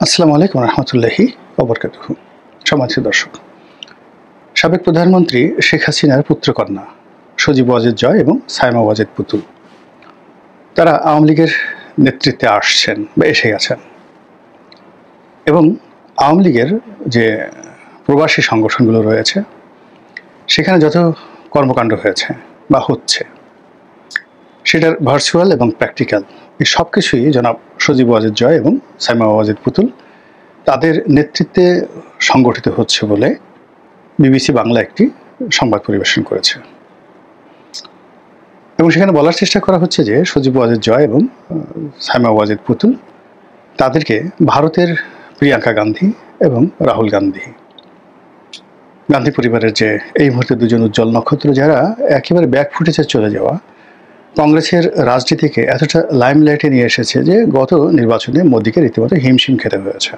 আসসালামু আলাইকুম রহমতুল্লাহি ওবরকাতুহু। সম্মানিত দর্শক, সাবেক প্রধানমন্ত্রী শেখ হাসিনার পুত্রকন্যা সজীব ওয়াজেদ জয় এবং সায়মা ওয়াজেদ পুতুল তারা আওয়ামী লীগের নেতৃত্বে আসছেন বা এসে গেছেন এবং আওয়ামী লীগের যে প্রবাসী সংগঠনগুলো রয়েছে সেখানে যত কর্মকাণ্ড হয়েছে বা হচ্ছে সেটার ভার্চুয়াল এবং প্র্যাকটিক্যাল এই সব কিছুই জনাব সজীব ওয়াজেদ জয় এবং সায়মা ওয়াজেদ পুতুল তাদের নেতৃত্বে সংগঠিত হচ্ছে বলে বিবিসি বাংলা একটি সংবাদ পরিবেশন করেছে এবং সেখানে বলার চেষ্টা করা হচ্ছে যে সজীব ওয়াজেদ জয় এবং সায়মা ওয়াজেদ পুতুল তাদেরকে ভারতের প্রিয়াঙ্কা গান্ধী এবং রাহুল গান্ধী পরিবারের যে এই মুহূর্তে দুজন উজ্জ্বল নক্ষত্র যারা একেবারে ব্যাক ফুটেজে চলে যাওয়া কংগ্রেসের রাজনীতিকে এতটা লাইমলাইটে নিয়ে এসেছে যে গত নির্বাচনে মোদীকে রীতিমতো হিমশিম খেতে হয়েছে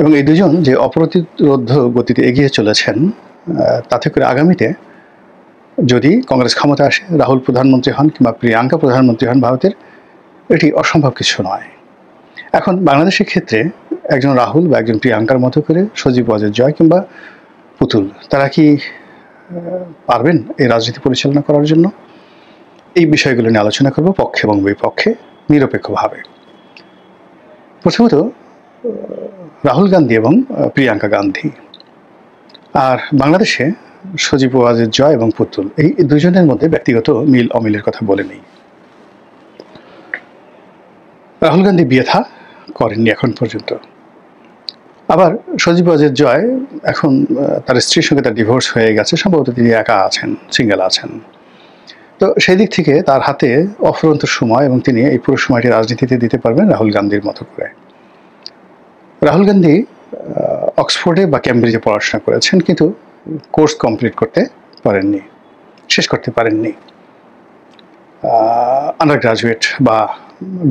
এবং এই দুজন যে অপ্রতিরোধ গতিতে এগিয়ে চলেছেন তাতে করে আগামীতে যদি কংগ্রেস ক্ষমতা আসে রাহুল প্রধানমন্ত্রী হন কিংবা প্রিয়াঙ্কা প্রধানমন্ত্রী হন ভারতের, এটি অসম্ভব কিছু নয়। এখন বাংলাদেশের ক্ষেত্রে একজন রাহুল বা একজন প্রিয়াঙ্কার মতো করে সজীব ওয়াজেদ জয় কিংবা পুতুল তারা কি পারবেন এই রাজনীতি পরিচালনা করার জন্য? এই বিষয়গুলো নিয়ে আলোচনা করব পক্ষে এবং বিপক্ষে নিরপেক্ষভাবে। প্রথমত রাহুল গান্ধী এবং প্রিয়াঙ্কা গান্ধী, আর বাংলাদেশে সজীব ওয়াজেদ জয় এবং পুতুল, এই দুজনের মধ্যে ব্যক্তিগত মিল অমিলের কথা বলে নেই। রাহুল গান্ধী বিয়ে থা করেননি এখন পর্যন্ত, আবার সজীব ওয়াজেদ জয় এখন তার স্ত্রীর সঙ্গে তার ডিভোর্স হয়ে গেছে, সম্ভবত তিনি একা আছেন, সিঙ্গেল আছেন। তো সেই দিক থেকে তার হাতে অফুরন্ত সময় এবং তিনি এই পুরো সময়টি রাজনীতিতে দিতে পারবেন রাহুল গান্ধীর মতো করে। রাহুল গান্ধী অক্সফোর্ডে বা ক্যামব্রিজে পড়াশোনা করেছেন, কিন্তু কোর্স কমপ্লিট করতে পারেননি, শেষ করতে পারেননি, আন্ডার গ্রাজুয়েট বা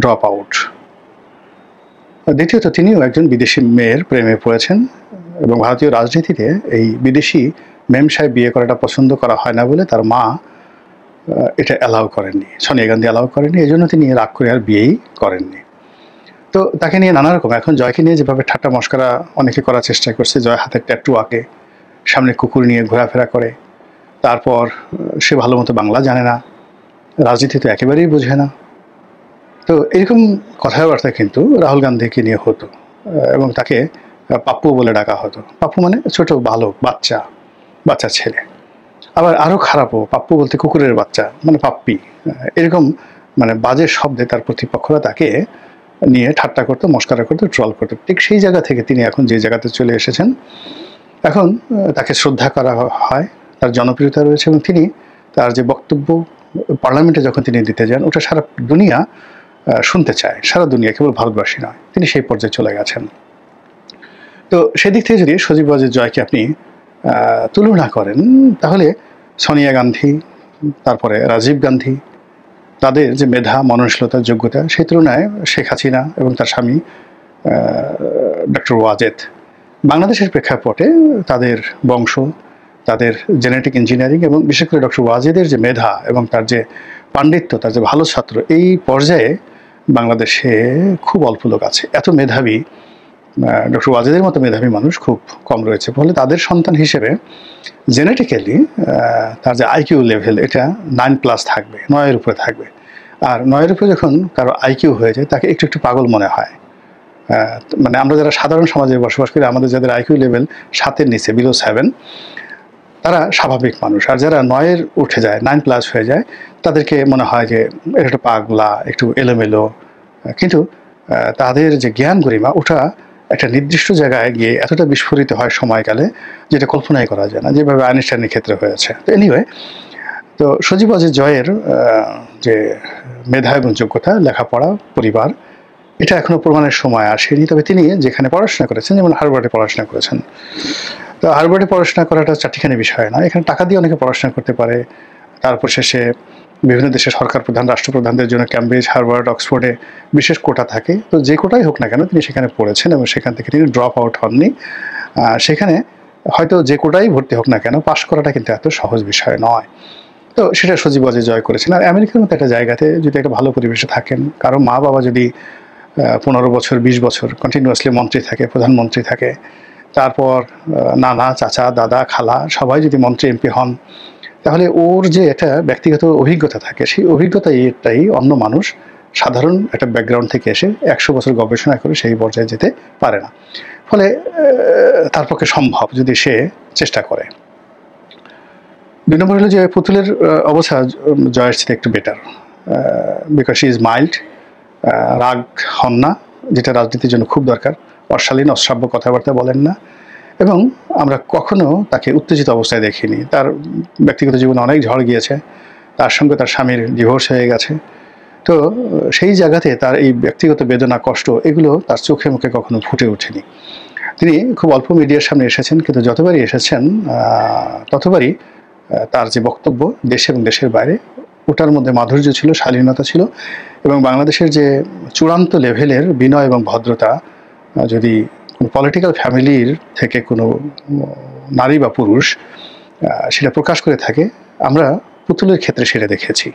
ড্রপ আউট। দ্বিতীয়ত তিনিও একজন বিদেশি মেয়ের প্রেমে পড়েছেন এবং ভারতীয় রাজনীতিতে এই বিদেশি মেম সাহেব বিয়ে করাটা পছন্দ করা হয় না বলে তার মা এটা অ্যালাউ করেননি, সোনিয়া গান্ধী অ্যালাউ করেননি, এই জন্য তিনি রাগ করে আর বিয়েই করেননি। তো তাকে নিয়ে নানা রকম, এখন জয়কে নিয়ে যেভাবে ঠাট্টা মশকরা অনেকে করার চেষ্টা করছে, জয় হাতের ট্যাটু আঁকে, সামনে কুকুর নিয়ে ঘোরাফেরা করে, তারপর সে ভালো মতো বাংলা জানে না, রাজনীতি তো একেবারেই বোঝে না। তো এরকম কথাবার্তা কিন্তু রাহুল গান্ধীকে নিয়ে হতো এবং তাকে পাপ্পু বলে ডাকা হতো। পাপ্পু মানে ছোট বালক, বাচ্চা ছেলে। আবার আরও খারাপও, পাপ্পু বলতে কুকুরের বাচ্চা, মানে পাপ্পি, এরকম মানে বাজে শব্দে তার প্রতিপক্ষরা তাকে নিয়ে ঠাট্টা করতো, মস্করা করতো, ট্রল করতো। ঠিক সেই জায়গা থেকে তিনি এখন যে জায়গাতে চলে এসেছেন, এখন তাকে শ্রদ্ধা করা হয়, তার জনপ্রিয়তা রয়েছে এবং তিনি তার যে বক্তব্য পার্লামেন্টে যখন তিনি দিতে যান ওটা সারা দুনিয়া শুনতে চায়, সারা দুনিয়া, কেবল ভারতবাসী নয়। তিনি সেই পর্যায়ে চলে গেছেন। তো সেদিক থেকে যদি সজীব ওয়াজেদ জয়কে আপনি তুলনা করেন, তাহলে সোনিয়া গান্ধী, তারপরে রাজীব গান্ধী, তাদের যে মেধা, মননশীলতা, যোগ্যতা, সেই তুলনায় শেখ হাসিনা এবং তার স্বামী ডক্টর ওয়াজেদ, বাংলাদেশের প্রেক্ষাপটে তাদের বংশ, তাদের জেনেটিক ইঞ্জিনিয়ারিং এবং বিশেষ করে ডক্টর ওয়াজেদের যে মেধা এবং তার যে পাণ্ডিত্য, তার যে ভালো ছাত্র, এই পর্যায়ে বাংলাদেশে খুব অল্প লোক আছে। এত মেধাবী, ডক্টর ওয়াজেদের মতো মেধাবী মানুষ খুব কম রয়েছে। ফলে তাদের সন্তান হিসেবে জেনেটিক্যালি তার যে আইকিউ লেভেল, এটা 9+ থাকবে, 9-এর উপরে থাকবে। আর 9-এর উপরে যখন কারো আইকিউ হয়ে যায় তাকে একটু একটু পাগল মনে হয়। মানে আমরা যারা সাধারণ সমাজে বসবাস করি, আমাদের যাদের আইকিউ লেভেল 7-এর নিচে, বিলো 7, তারা স্বাভাবিক মানুষ। আর যারা 9-এর উঠে যায়, 9+ হয়ে যায়, তাদেরকে মনে হয় যে এটা একটু পাগলা, একটু এলোমেলো। কিন্তু তাদের যে জ্ঞান গরিমা, ওটা একটা নির্দিষ্ট জায়গায় গিয়ে এতটা বিস্ফোরিত হয় সময়কালে, যেটা কল্পনাই করা যায় না, যেভাবে আইনস্টাইনের ক্ষেত্রে হয়েছে। তো এনিওয়ে, তো সজীব ওয়াজেদ জয়ের যে মেধা এবং যোগ্যতা, লেখাপড়া, পরিবার, এটা এখনও প্রমাণের সময় আসেনি। তবে তিনি যেখানে পড়াশোনা করেছেন, যেমন হার্ভার্ডে পড়াশোনা করেছেন, তো হার্ভার্ডে পড়াশোনা করাটা চারটিখানি বিষয় না। এখানে টাকা দিয়ে অনেকে পড়াশোনা করতে পারে, তারপর শেষে বিভিন্ন দেশের সরকার প্রধান, রাষ্ট্রপ্রধানদের জন্য ক্যামব্রিজ, হার্ভার্ড, অক্সফোর্ডে বিশেষ কোটা থাকে। তো যে কোটাই হোক না কেন, তিনি সেখানে পড়েছেন এবং সেখান থেকে তিনি ড্রপ আউট হননি। সেখানে হয়তো যে কোটাই ভর্তি হোক না কেন, পাশ করাটা কিন্তু এত সহজ বিষয় নয়। তো সেটা সজীব ওয়াজেদ জয় করেছেন। আর আমেরিকার মতো একটা জায়গাতে যদি একটা ভালো পরিবেশে থাকেন, কারো মা বাবা যদি 15 বছর 20 বছর কন্টিনিউয়াসলি মন্ত্রী থাকে, প্রধানমন্ত্রী থাকে, তারপর নানা, চাচা, দাদা, খালা সবাই যদি মন্ত্রী এমপি হন, তাহলে ওর যে একটা ব্যক্তিগত অভিজ্ঞতা থাকে, সেই অভিজ্ঞতাটাই অন্য মানুষ সাধারণ একটা ব্যাকগ্রাউন্ড থেকে এসে 100 বছর গবেষণা করে সেই পর্যায়ে যেতে পারে না। ফলে তার পক্ষে সম্ভব যদি সে চেষ্টা করে। 2 নম্বর হলো যে পুতুলের অবস্থা জয়ের চেয়ে একটু better, because she is mild, রাগ হন না, যেটা রাজনীতির জন্য খুব দরকার। অশালীন অশ্রাব্য কথাবার্তা বলেন না, এবং আমরা কখনো তাকে উত্তেজিত অবস্থায় দেখিনি। তার ব্যক্তিগত জীবনে অনেক ঝড় গিয়েছে, তার সঙ্গে তার স্বামীর ডিভোর্স হয়ে গেছে। তো সেই জায়গাতে তার এই ব্যক্তিগত বেদনা, কষ্ট, এগুলো তার চোখে মুখে কখনো ফুটে ওঠেনি। তিনি খুব অল্প মিডিয়ার সামনে এসেছেন, কিন্তু যতবারই এসেছেন ততবারই তার যে বক্তব্য দেশে এবং দেশের বাইরে, ওটার মধ্যে মাধুর্য ছিল, শালীনতা ছিল, এবং বাংলাদেশের যে চূড়ান্ত লেভেলের বিনয় এবং ভদ্রতা, যদি কোনো পলিটিক্যাল ফ্যামিলির থেকে কোনো নারী বা পুরুষ সেটা প্রকাশ করে থাকে, আমরা পুতুলের ক্ষেত্রে সেটা দেখেছি।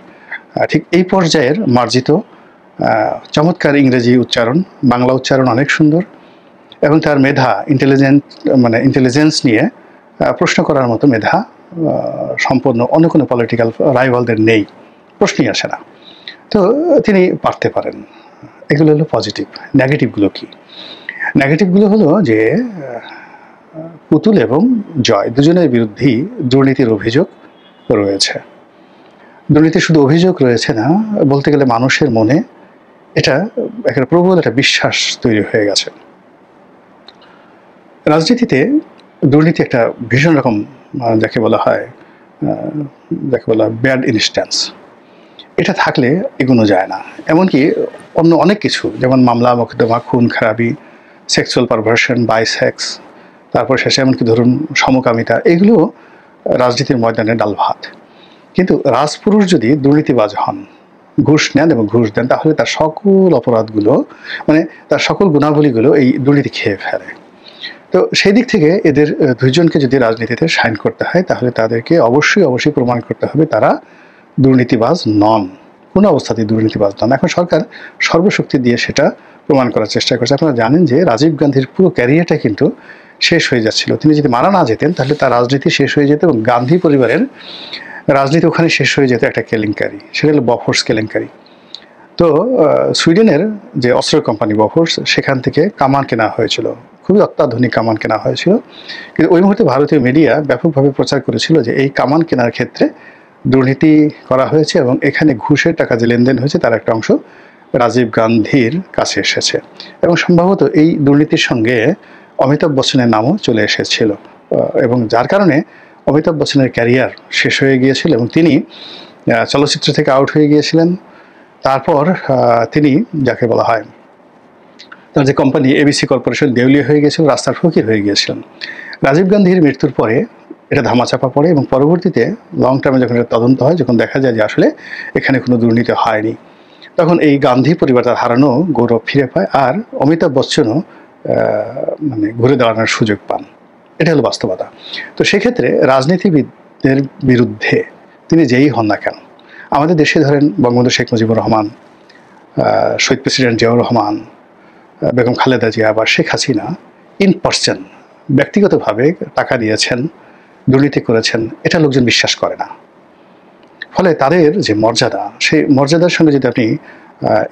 ঠিক এই পর্যায়ের মার্জিত, চমৎকার ইংরেজি উচ্চারণ, বাংলা উচ্চারণ অনেক সুন্দর, এবং তার মেধা, ইন্টেলিজেন্স নিয়ে প্রশ্ন করার মতো মেধা সম্পন্ন অন্য কোনো পলিটিক্যাল রাইভালদের নেই, প্রশ্নই আসে না। তো তিনি পারতে পারেন। এগুলো হলো পজিটিভ। নেগেটিভগুলো কি? নেগেটিভগুলো হলো যে পুতুল এবং জয় দুজনের বিরুদ্ধেই দুর্নীতির অভিযোগ রয়েছে। দুর্নীতির শুধু অভিযোগ রয়েছে না, বলতে গেলে মানুষের মনে এটা একটা প্রবল একটা বিশ্বাস তৈরি হয়ে গেছে। রাজনীতিতে দুর্নীতি একটা ভীষণ রকম, যাকে বলা হয় ব্যাড ইনস্ট্যান্স। এটা থাকলে এগোনো যায় না। এমনকি অন্য অনেক কিছু, যেমন মামলা মোকদ্দমা, খুন খারাপি, সেক্সুয়াল পারভার্সন, বাইসেক্স, তারপর শেষে এমনকি ধরুন সমকামিতা, এগুলো রাজনীতির ময়দানে ডাল ভাত। কিন্তু রাজপুরুষ যদি দুর্নীতিবাজ হন, ঘুষ নেন এবং ঘুষ দেন, তাহলে তার সকল অপরাধগুলো, তার সকল গুণাবলীগুলো এই দুর্নীতি খেয়ে ফেলে। তো সেই দিক থেকে এদের দুইজনকে যদি রাজনীতিতে সাইন করতে হয়, তাহলে তাদেরকে অবশ্যই প্রমাণ করতে হবে তারা দুর্নীতিবাজ নন, কোনো অবস্থাতেই দুর্নীতিবাজ নন। এখন সরকার সর্বশক্তি দিয়ে সেটা প্রমাণ করার চেষ্টা করছে। আপনারা জানেন যে রাজীব গান্ধীর পুরো ক্যারিয়ারটা কিন্তু শেষ হয়ে যাচ্ছিল। তিনি যদি মারা না যেতেন, তাহলে তার রাজনীতি শেষ হয়ে যেত, এবং গান্ধী পরিবারের রাজনীতি ওখানে শেষ হয়ে যেত একটা কেলেঙ্কারি, সেটা হলো বফোর্স কেলেঙ্কারি। তো সুইডেনের যে অস্ত্র কোম্পানি বফোর্স, সেখান থেকে কামান কেনা হয়েছিল, খুবই অত্যাধুনিক কামান কেনা হয়েছিল। কিন্তু ওই মুহূর্তে ভারতীয় মিডিয়া ব্যাপকভাবে প্রচার করেছিল যে এই কামান কেনার ক্ষেত্রে দুর্নীতি করা হয়েছে, এবং এখানে ঘুষের টাকা যে লেনদেন হয়েছে তার একটা অংশ রাজীব গান্ধীর কাছে এসেছে, এবং সম্ভবত এই দুর্নীতির সঙ্গে অমিতাভ বচ্চনের নামও চলে এসেছিল, এবং যার কারণে অমিতাভ বচ্চনের ক্যারিয়ার শেষ হয়ে গিয়েছিল, এবং তিনি চলচ্চিত্র থেকে আউট হয়ে গিয়েছিলেন। তারপর তিনি, যাকে বলা হয়, তার যে কোম্পানি এবিসি কর্পোরেশন, দেউলিয়া হয়ে গিয়েছিল, রাস্তার ফকির হয়ে গিয়েছিলেন। রাজীব গান্ধীর মৃত্যুর পরে এটা ধামাচাপা পড়ে, এবং পরবর্তীতে লং টার্মে যখন এটা তদন্ত হয়, যখন দেখা যায় যে আসলে এখানে কোনো দুর্নীতি হয়নি, তখন এই গান্ধী পরিবার তার হারানো গৌরব ফিরে পায়, আর অমিতাভ বচ্চনও ঘুরে দাঁড়ানোর সুযোগ পান। এটা হলো বাস্তবতা। তো সেক্ষেত্রে রাজনীতিবিদদের বিরুদ্ধে তিনি যেই হন না কেন, আমাদের দেশে ধরেন বঙ্গবন্ধু শেখ মুজিবুর রহমান, শহীদ প্রেসিডেন্ট জিয়াউর রহমান, বেগম খালেদা জিয়া বা শেখ হাসিনা ইন পার্সন ব্যক্তিগতভাবে টাকা দিয়েছেন, দুর্নীতি করেছেন, এটা লোকজন বিশ্বাস করে না। ফলে তাদের যে মর্যাদা, সেই মর্যাদার সঙ্গে যদি আপনি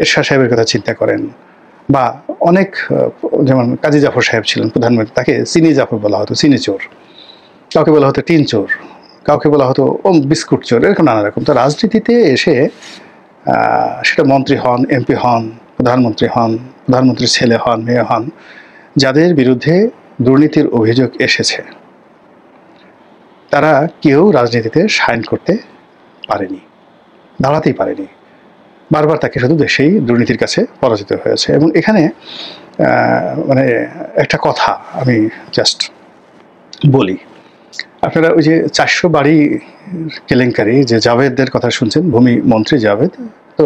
এরশাদ সাহেবের কথা চিন্তা করেন, বা অনেক, যেমন কাজী জাফর সাহেব ছিলেন প্রধানমন্ত্রী, তাকে চিনি জাফর বলা হতো, চিনি চোর, কাউকে বলা হতো টিন চোর, কাউকে বলা হতো বিস্কুট চোর, এরকম নানা রকম। তো রাজনীতিতে এসে সেটা মন্ত্রী হন, এমপি হন, প্রধানমন্ত্রী হন, প্রধানমন্ত্রীর ছেলে হন, মেয়ে হন, যাদের বিরুদ্ধে দুর্নীতির অভিযোগ এসেছে, তারা কেউ রাজনীতিতে সাইন করতে পারেনি, দাঁড়াতেই পারেনি। বারবার তাকে শুধু দেশেই দুর্নীতির কাছে পরাজিত হয়েছে। এবং এখানে একটা কথা আমি জাস্ট বলি, আপনারা ওই যে 400 বাড়ি কেলেঙ্কারি, যে জাভেদের কথা শুনছেন, ভূমি মন্ত্রী জাভেদ, তো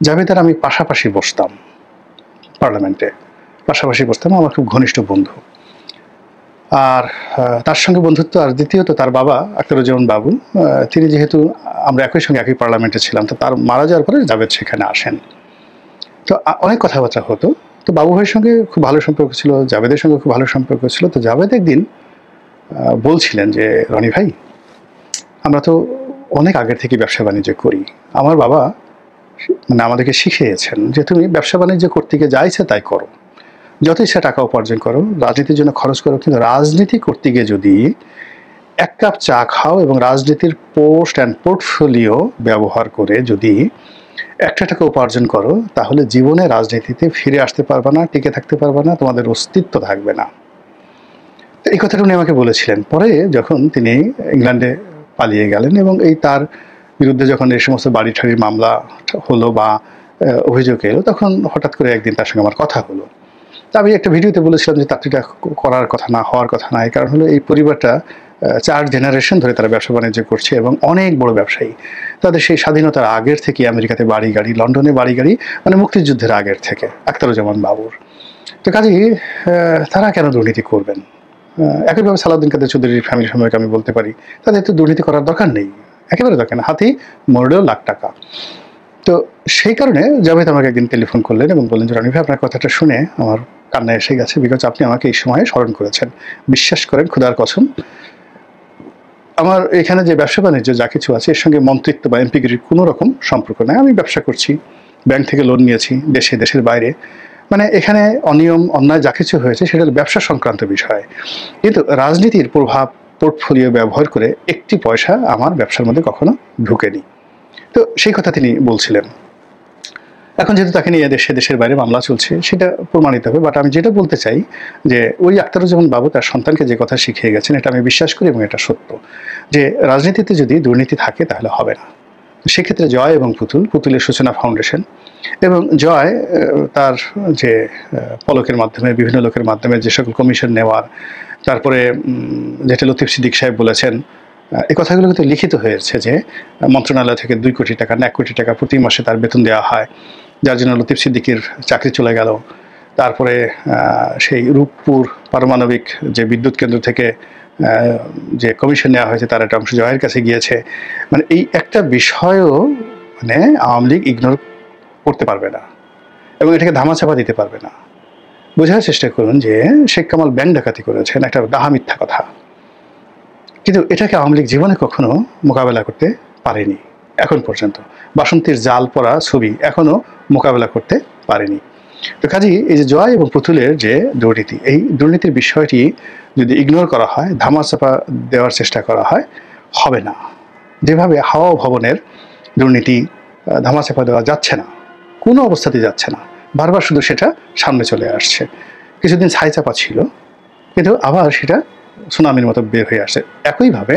জাভেদ আর আমি পাশাপাশি বসতাম পার্লামেন্টে, আমার খুব ঘনিষ্ঠ বন্ধু। আর তার সঙ্গে বন্ধুত্ব, আর দ্বিতীয়ত তার বাবা আখতারুজ্জামান বাবু, তিনি যেহেতু আমরা একই সঙ্গে একই পার্লামেন্টে ছিলাম, তো তার মারা যাওয়ার পরে জাভেদ সেখানে আসেন। তো অনেক কথাবার্তা হতো। তো বাবু ভাইয়ের সঙ্গে খুব ভালো সম্পর্ক ছিল, জাভেদের সঙ্গে খুব ভালো সম্পর্ক ছিল। তো জাভেদ একদিন বলছিলেন যে, রনি ভাই, আমরা তো অনেক আগের থেকে ব্যবসা বাণিজ্য করি। আমার বাবা মানে আমাদেরকে শিখিয়েছেন যে তুমি ব্যবসা বাণিজ্য করতে গিয়ে যা ইচ্ছা তাই করো, যত ইচ্ছা টাকা উপার্জন করো, রাজনীতির জন্য খরচ করো, কিন্তু রাজনীতি করতে গিয়ে যদি এক কাপ চা খাও এবং রাজনীতির পোস্ট অ্যান্ড পোর্টফোলিও ব্যবহার করে যদি একটা টাকা উপার্জন করো, তাহলে জীবনে রাজনীতিতে ফিরে আসতে পারবে না, টিকে থাকতে পারবে না, তোমাদের অস্তিত্ব থাকবে না। এই কথাটা উনি আমাকে বলেছিলেন। পরে যখন তিনি ইংল্যান্ডে পালিয়ে গেলেন এবং এই তার বিরুদ্ধে যখন এই সমস্ত বাড়ি ঠাড়ির মামলা হলো বা অভিযোগ এলো, তখন হঠাৎ করে একদিন তার সঙ্গে আমার কথা হলো। তা আমি একটা ভিডিওতে বলেছিলাম যে চাকরিটা করার কথা না, হওয়ার কথা না। এই কারণ হলো এই পরিবারটা 4 জেনারেশন ধরে তারা ব্যবসা বাণিজ্য করছে এবং অনেক বড় ব্যবসায়ী। তাদের সেই স্বাধীনতার আগের থেকে আমেরিকাতে বাড়ি গাড়ি, লন্ডনে বাড়ি গাড়ি, মানে মুক্তিযুদ্ধের আগের থেকে, আখতারুজ্জামান বাবুর। তো কাজেই তারা কেন দুর্নীতি করবেন? একইভাবে সালাউদ্দিন কাদের চৌধুরীর ফ্যামিলি সম্পর্কে আমি বলতে পারি, তাদের তো দুর্নীতি করার দরকার নেই, একেবারে দরকার না। হাতি মরলেও লাখ টাকা। তো সেই কারণে জাভেদ আমাকে একদিন টেলিফোন করলেন এবং বললেন যে, রনি ভাই, আপনার কথাটা শুনে আমার কান্না এসে গেছে, বিকজ আপনি আমাকে এই সময়ে স্মরণ করেছেন। বিশ্বাস করেন, খোদার কসম, আমার এখানে যে ব্যবসা বাণিজ্য যা কিছু আছে এর সঙ্গে মন্ত্রিত্ব বা এমপিগিরির কোনো রকম সম্পর্ক নেই। আমি ব্যবসা করছি, ব্যাংক থেকে লোন নিয়েছি, দেশে দেশের বাইরে, মানে এখানে অনিয়ম অন্যায় যা কিছু হয়েছে সেটা ব্যবসা সংক্রান্ত বিষয়। কিন্তু রাজনীতির প্রভাব পোর্টফোলিও ব্যবহার করে একটি পয়সা আমার ব্যবসার মধ্যে কখনো ঢুকেনি। তো সেই কথা তিনি বলছিলেন। এখন যেহেতু তাকে নিয়ে দেশে দেশের বাইরে মামলা চলছে, সেটা প্রমাণিত হবে। বাট আমি যেটা বলতে চাই যে ওই আখতারুজ্জামান বাবু তার সন্তানকে যে কথা শিখিয়ে গেছেন, এটা আমি বিশ্বাস করি এবং এটা সত্য, যে রাজনীতিতে যদি দুর্নীতি থাকে তাহলে হবে না। সেক্ষেত্রে জয় এবং পুতুল, পুতুলের সূচনা ফাউন্ডেশন এবং জয় তার যে পলকের মাধ্যমে, বিভিন্ন লোকের মাধ্যমে যে সকল কমিশন নেওয়ার, তারপরে যেটা লতিফ সিদ্দিক সাহেব বলেছেন, এই কথাগুলো কিন্তু লিখিত হয়েছে যে মন্ত্রণালয় থেকে 2 কোটি টাকা না 1 কোটি টাকা প্রতি মাসে তার বেতন দেওয়া হয়, যার জন্য লতিফ সিদ্দিকের চাকরি চলে গেল। তারপরে সেই রূপপুর পারমাণবিক যে বিদ্যুৎ কেন্দ্র থেকে যে কমিশন নেওয়া হয়েছে তার একটা অংশ জয়ের কাছে গিয়েছে। মানে এই একটা বিষয়ও মানে আওয়ামী লীগ ইগনোর করতে পারবে না এবং এটাকে ধামাচাপা দিতে পারবে না। বোঝার চেষ্টা করুন যে শেখ কামাল ব্যাংক ডাকাতি করেছেন, একটা ডাহা মিথ্যা কথা, কিন্তু এটাকে আওয়ামী লীগ জীবনে কখনো মোকাবেলা করতে পারেনি এখন পর্যন্ত। বাসন্তীর জাল পরা ছবি এখনো মোকাবেলা করতে পারেনি। তো কাজেই এই যে জয় এবং পুতুলের যে দুর্নীতি, এই দুর্নীতির বিষয়টি যদি ইগনোর করা হয়, ধামাচাপা দেওয়ার চেষ্টা করা হয়, হবে না। যেভাবে হাওয়া ভবনের দুর্নীতি ধামাচাপা দেওয়া যাচ্ছে না, কোনো অবস্থাতেই যাচ্ছে না, বারবার শুধু সেটা সামনে চলে আসছে। কিছুদিন ছাইচাপা ছিল, কিন্তু আবার সেটা সুনামির মতো বের হয়ে আসছে। একইভাবে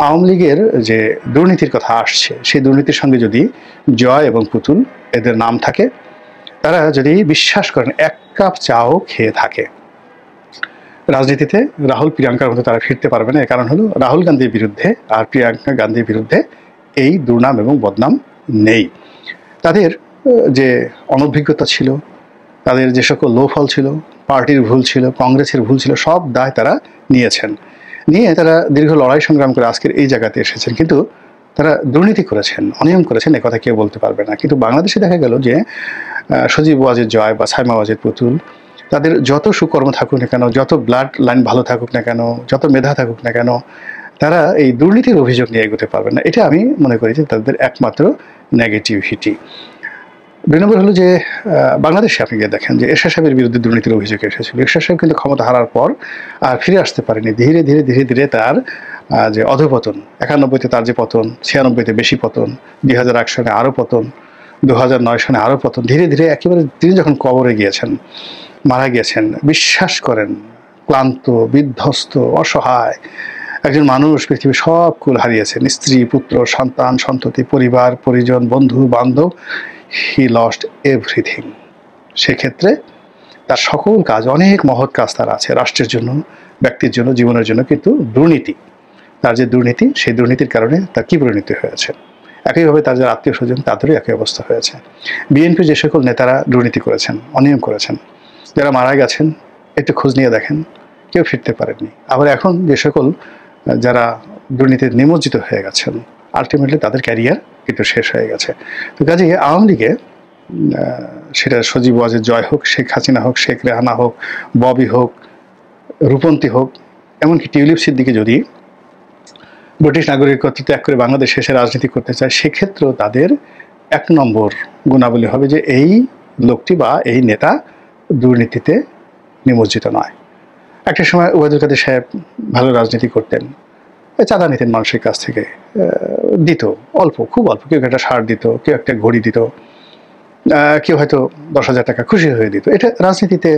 আওয়ামী লীগের যে দুর্নীতির কথা আসছে, সেই দুর্নীতির সঙ্গে যদি জয় এবং পুতুল এদের নাম থাকে, তারা যদি বিশ্বাস করেন এক কাপ চাও খেয়ে থাকে, রাজনীতিতে রাহুল প্রিয়াঙ্কার মতো তারা ফিরতে পারবে না। এর কারণ হলো রাহুল গান্ধীর বিরুদ্ধে আর প্রিয়াঙ্কা গান্ধীর বিরুদ্ধে এই দুর্নাম এবং বদনাম নেই। তাদের যে অনভিজ্ঞতা ছিল, তাদের যে সকল লোফল ছিল, পার্টির ভুল ছিল, কংগ্রেসের ভুল ছিল, সব দায় তারা নিয়েছেন। নিয়ে তারা দীর্ঘ লড়াই সংগ্রাম করে আজকের এই জায়গাতে এসেছেন। কিন্তু তারা দুর্নীতি করেছেন, অনিয়ম করেছেন, একথা কেউ বলতে পারবে না। কিন্তু বাংলাদেশে দেখা গেল যে সজীব ওয়াজেদ জয় বা সাইমা ওয়াজেদ পুতুল, তাদের যত সুকর্ম থাকুক না কেন, যত ব্লাড লাইন ভালো থাকুক না কেন, যত মেধা থাকুক না কেন, তারা এই দুর্নীতির অভিযোগ নিয়ে এগোতে পারবে না। এটা আমি মনে করি যে তাদের একমাত্র নেগেটিভিটি। 2 নম্বর হলো যে বাংলাদেশে আপনি গিয়ে দেখেন যে এরশাদ সাহেবের বিরুদ্ধে দুর্নীতির অভিযোগ এসেছিল। এরশাদ সাহেব কিন্তু ক্ষমতা হারার পর আর ফিরে আসতে পারেনি। ধীরে ধীরে ধীরে ধীরে তার যে অধঃপতন, 91-তে তার যে পতন, 96-তে বেশি পতন, 2001 সনে আরও পতন, 2009 সনে আরও পতন, ধীরে ধীরে একেবারে তিনি যখন কবরে গিয়েছেন, মারা গিয়েছেন, বিশ্বাস করেন ক্লান্ত, বিধ্বস্ত, অসহায় একজন মানুষ, পৃথিবীর সব কুল হারিয়েছেন, স্ত্রী, পুত্র, সন্তান, সন্ততি, পরিবার, পরিজন, বন্ধু বান্ধব, হি লস্ট এভরিথিং। সেক্ষেত্রে তার সকল কাজ, অনেক মহৎ কাজ তার আছে রাষ্ট্রের জন্য, ব্যক্তির জন্য, জীবনের জন্য, কিন্তু দুর্নীতি, তার যে দুর্নীতি, সেই দুর্নীতির কারণে তার কী পরিণতি হয়েছে। একইভাবে তার যারা আত্মীয় স্বজন, তাদেরও একই অবস্থা হয়েছে। বিএনপির যে সকল নেতারা দুর্নীতি করেছেন, অনিয়ম করেছেন, যারা মারা গেছেন, একটু খোঁজ নিয়ে দেখেন, কেউ ফিরতে পারেননি। আবার এখন যে সকল যারা দুর্নীতিতে নিমজ্জিত হয়ে গেছেন, আলটিমেটলি তাদের ক্যারিয়ার কিন্তু শেষ হয়ে গেছে। তো কাজেই আওয়ামী লীগে সেটা সজীব ওয়াজেদ জয় হোক, শেখ হাসিনা হোক, শেখ রেহানা হোক, ববি হোক, রূপন্তী হোক, এমনকি টিউলিপ সিদ্দিকী যদি ব্রিটিশ নাগরিকত্ব ত্যাগ করে বাংলাদেশে এসে রাজনীতি করতে চায়, সেক্ষেত্রেও তাদের ১ নম্বর গুণাবলী হবে যে এই লোকটি বা এই নেতা দুর্নীতিতে নিমজ্জিত নয়। একটা সময় ওবায়দুল কাদের সাহেব ভালো রাজনীতি করতেন, চাঁদা নিতেন মানুষের কাছ থেকে, দিত অল্প, খুব অল্প, কেউ একটা শার্ট দিত, কেউ একটা ঘড়ি দিত, কেউ হয়তো ১০,০০০ টাকা খুশি হয়ে দিত। এটা রাজনীতিতে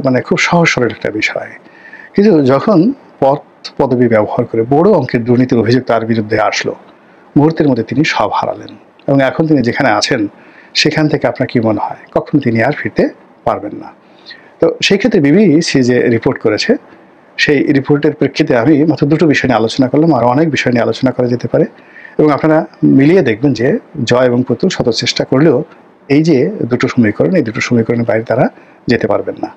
মানে খুব সহজ সরল একটা বিষয়। কিন্তু যখন পদ পদবি ব্যবহার করে বড় অঙ্কের দুর্নীতির অভিযোগ তার বিরুদ্ধে আসলো, মুহূর্তের মধ্যে তিনি সব হারালেন এবং এখন তিনি যেখানে আছেন সেখান থেকে আপনার কি মনে হয় কখনো তিনি আর ফিরতে পারবেন না। তো সেই ক্ষেত্রে বিবিসি যে রিপোর্ট করেছে, সেই রিপোর্টের প্রেক্ষিতে আমি মাত্র ২টো বিষয় নিয়ে আলোচনা করলাম, আর অনেক বিষয় নিয়ে আলোচনা করা যেতে পারে এবং আপনারা মিলিয়ে দেখবেন যে জয় এবং পুতুল শত চেষ্টা করলেও এই যে দুটো সমীকরণ, এই দুটো সমীকরণের বাইরে তারা যেতে পারবেন না।